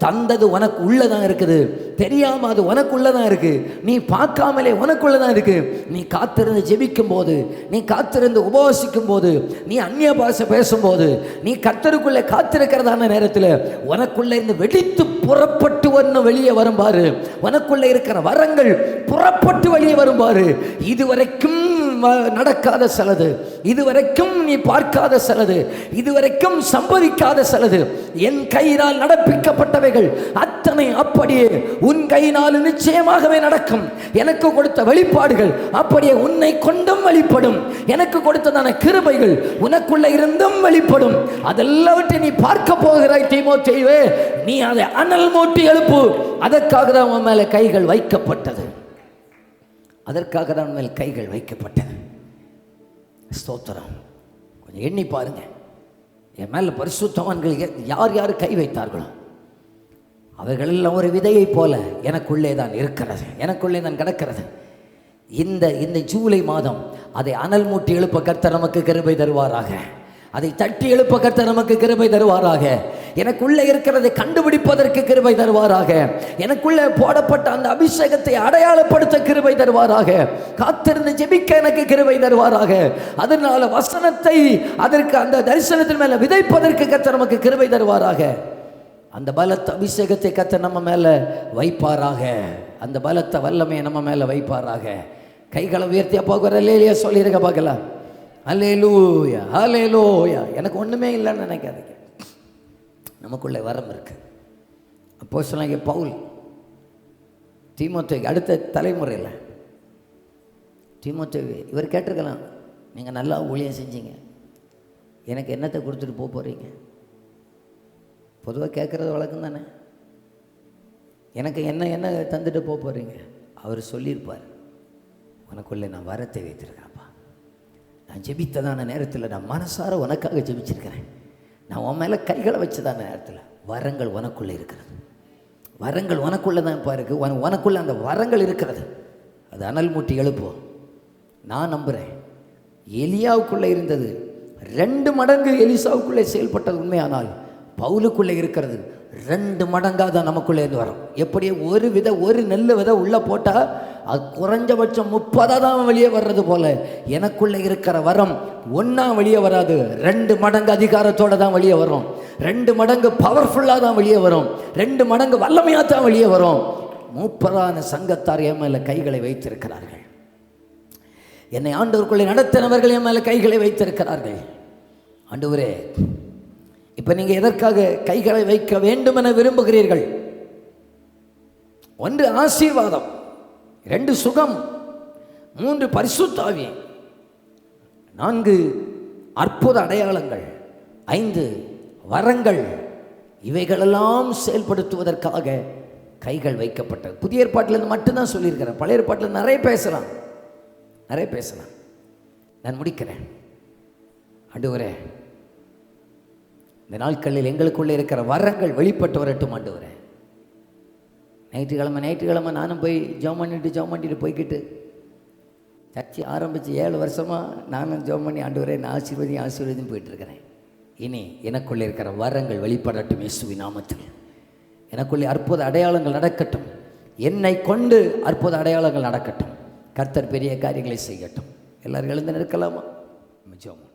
Speaker 1: தந்தது உனக்கு உள்ளதான் இருக்குது, தெரியாம அது உனக்குள்ளதான் இருக்கு. நீ பார்க்காமலே உனக்குள்ளதான் இருக்கு. நீ காத்திருந்து ஜெபிக்கும் போது, நீ காத்திருந்து உபவாசிக்கும் போது, நீ அந்நிய பாஷை பேசும்போது, நீ கர்த்தருக்குள்ளே காத்திருக்கிறதான நேரத்தில் உனக்குள்ளே இருந்து வெடித்து புறப்பட்டு ஒன்று வெளியே வரும்பாரு. உனக்குள்ளே இருக்கிற வரங்கள் புறப்பட்டு வெளியே வரும்பாரு. இதுவரைக்கும் நடக்காத சிலது, இதுவரைக்கும் நீ பார்க்காத சிலது, இதுவரைக்கும் சம்பவிக்காத சிலது, என் கையினால் நடப்பிக்கப்பட்டவைகள் அத்தனை அப்படியே உன் கையினால் நிச்சயமாகவே நடக்கும். எனக்கு கொடுத்த வெளிப்பாடுகள் அப்படியே உன்னை கொண்டும் வெளிப்படும். எனக்கு கொடுத்ததான கிருபைகள் உனக்குள்ள இருந்தும் வெளிப்படும். அதெல்லாவற்றை நீ பார்க்க போகிறாய் தீமோத்தேயுவே. நீ அதை அனல் மூட்டி எழுப்பு. அதற்காக தான் உன் மேல கைகள் வைக்கப்பட்டது. அதற்காக தான் மேல் கைகள் வைக்கப்பட்டது. ஸ்தோத்திரம். கொஞ்சம் எண்ணி பாருங்க, என் மேல பரிசுத்தவான்கள் யார் யார் கை வைத்தார்களோ அவர்கள் எல்லாம் ஒரு விதையை போல எனக்குள்ளே தான் இருக்கிறது, எனக்குள்ளே தான் கிடக்கிறது. இந்த ஜூலை மாதம் அதை அனல் மூட்டி எழுப்ப கர்த்தர் நமக்கு கிருபை தருவாராக. அதை தட்டி எழுப்ப கர்த்தர் நமக்கு கிருபை தருவாராக. எனக்குள்ளே இருக்கிறதை கண்டுபிடிப்பதற்கு கிருபை தருவாராக. எனக்குள்ளே போடப்பட்ட அந்த அபிஷேகத்தை அடையாளப்படுத்த கிருபை தருவாராக. காத்திருந்து ஜெபிக்க எனக்கு கிருபை தருவாராக. அதனால வசனத்தை அதற்கு அந்த தரிசனத்தின் மேல விதைப்பதற்கு கர்த்தர் நமக்கு கிருபை தருவாராக. அந்த பலத்த அபிஷேகத்தை கர்த்தர் நம்ம மேல வைப்பாராக. அந்த பலத்த வல்லமையை நம்ம மேல வைப்பாராக. கைகளை உயர்த்தியா போகிற இல்லையா சொல்லிருக்க பார்க்கலாம். அல்லேலூயா, அல்லேலூயா. எனக்கு ஒன்றுமே இல்லைன்னு நினைக்காதீங்க, நமக்குள்ளே வரம் இருக்கு. அப்போஸ்தலனாகிய பவுல் தீமோத்தேயுக்கு அடுத்த தலைமுறையில் தீமோத்தேயு இவர் கேட்டிருக்கலாம், நீங்கள் நல்லா ஊழியம் செஞ்சீங்க, எனக்கு என்னத்தை கொடுத்துட்டு போக போகிறீங்க? பொதுவாக கேட்குறது வழக்கம் தானே. எனக்கு என்ன தந்துட்டு போக போகிறீங்க? அவர் சொல்லியிருப்பார், உனக்குள்ளே நான் வரத்தை வைத்திருக்கிறேன்ப்பா. நான் ஜெபித்ததான நேரத்தில் நான் மனசார உனக்காக ஜெபிச்சிருக்கிறேன். நான் உன் மேலே கைகளை வச்சதான நேரத்தில் வரங்கள் உனக்குள்ளே இருக்கிறது. வரங்கள் உனக்குள்ளே தான் இப்போ இருக்குது. உனக்குள்ளே அந்த வரங்கள் இருக்கிறது. அது அனல் மூட்டி எழுப்போம். நான் நம்புகிறேன். எலியாவுக்குள்ளே இருந்தது 2 மடங்கு எலிசாவுக்குள்ளே செயல்பட்டது உண்மையானால் பவுலுக்குள்ளே இருக்கிறது 2 மடங்காக தான் நமக்குள்ளே இருந்து வரும். எப்படியே ஒரு நெல் விதை உள்ளே போட்டால் அது குறைஞ்சபட்சம் 30 தான் வெளியே வர்றது போல எனக்குள்ளே இருக்கிற வரம் 1 வெளியே வராது, 2 மடங்கு அதிகாரத்தோடு தான் வெளியே வரும், 2 மடங்கு பவர்ஃபுல்லாக தான் வெளியே வரும், 2 மடங்கு வல்லமையாக தான் வெளியே வரும். 30 சங்கத்தார் என் மேலே கைகளை வைத்திருக்கிறார்கள். என்னை ஆண்டவருக்குள்ளே நடத்தினவர்கள் என் மேலே கைகளை வைத்திருக்கிறார்கள். ஆண்டவரே, இப்போ நீங்கள் எதற்காக கைகளை வைக்க வேண்டும் என விரும்புகிறீர்கள்? 1 ஆசீர்வாதம், 2 சுகம், 3 பரிசுத்த ஆவி, 4 அற்புத அடையாளங்கள், 5 வரங்கள். இவைகளெல்லாம் செயல்படுத்துவதற்காக கைகள் வைக்கப்பட்டது. புதிய ஏற்பாட்டில் மட்டும்தான் சொல்லியிருக்கிறேன். பழைய ஏற்பாட்டில் நிறைய பேசலாம். நான் முடிக்கிறேன். ஆண்டவரே, இந்த நாட்களில் எங்களுக்குள்ளே இருக்கிற வரங்கள் வெளிப்பட்டு வரட்டும். ஆண்டவரே, ஞாயிற்றுக்கிழமை நானும் போய் ஜெபம் பண்ணிட்டு போய்கிட்டு சர்ச்சை ஆரம்பித்து 7 வருஷமாக நானும் ஜெபம் பண்ணி ஆண்டவரே நான் ஆசீர்வதியும் போயிட்டுருக்கிறேன். இனி எனக்குள்ளே இருக்கிற வரங்கள் வெளிப்படட்டும் இயேசுவின் நாமத்தில். எனக்குள்ளே அற்புத அடையாளங்கள் நடக்கட்டும். என்னை கொண்டு அற்புத அடையாளங்கள் நடக்கட்டும். கர்த்தர் பெரிய காரியங்களை செய்யட்டும். எல்லாரும் எழுந்து நிற்கலாமா? ஜெபம்.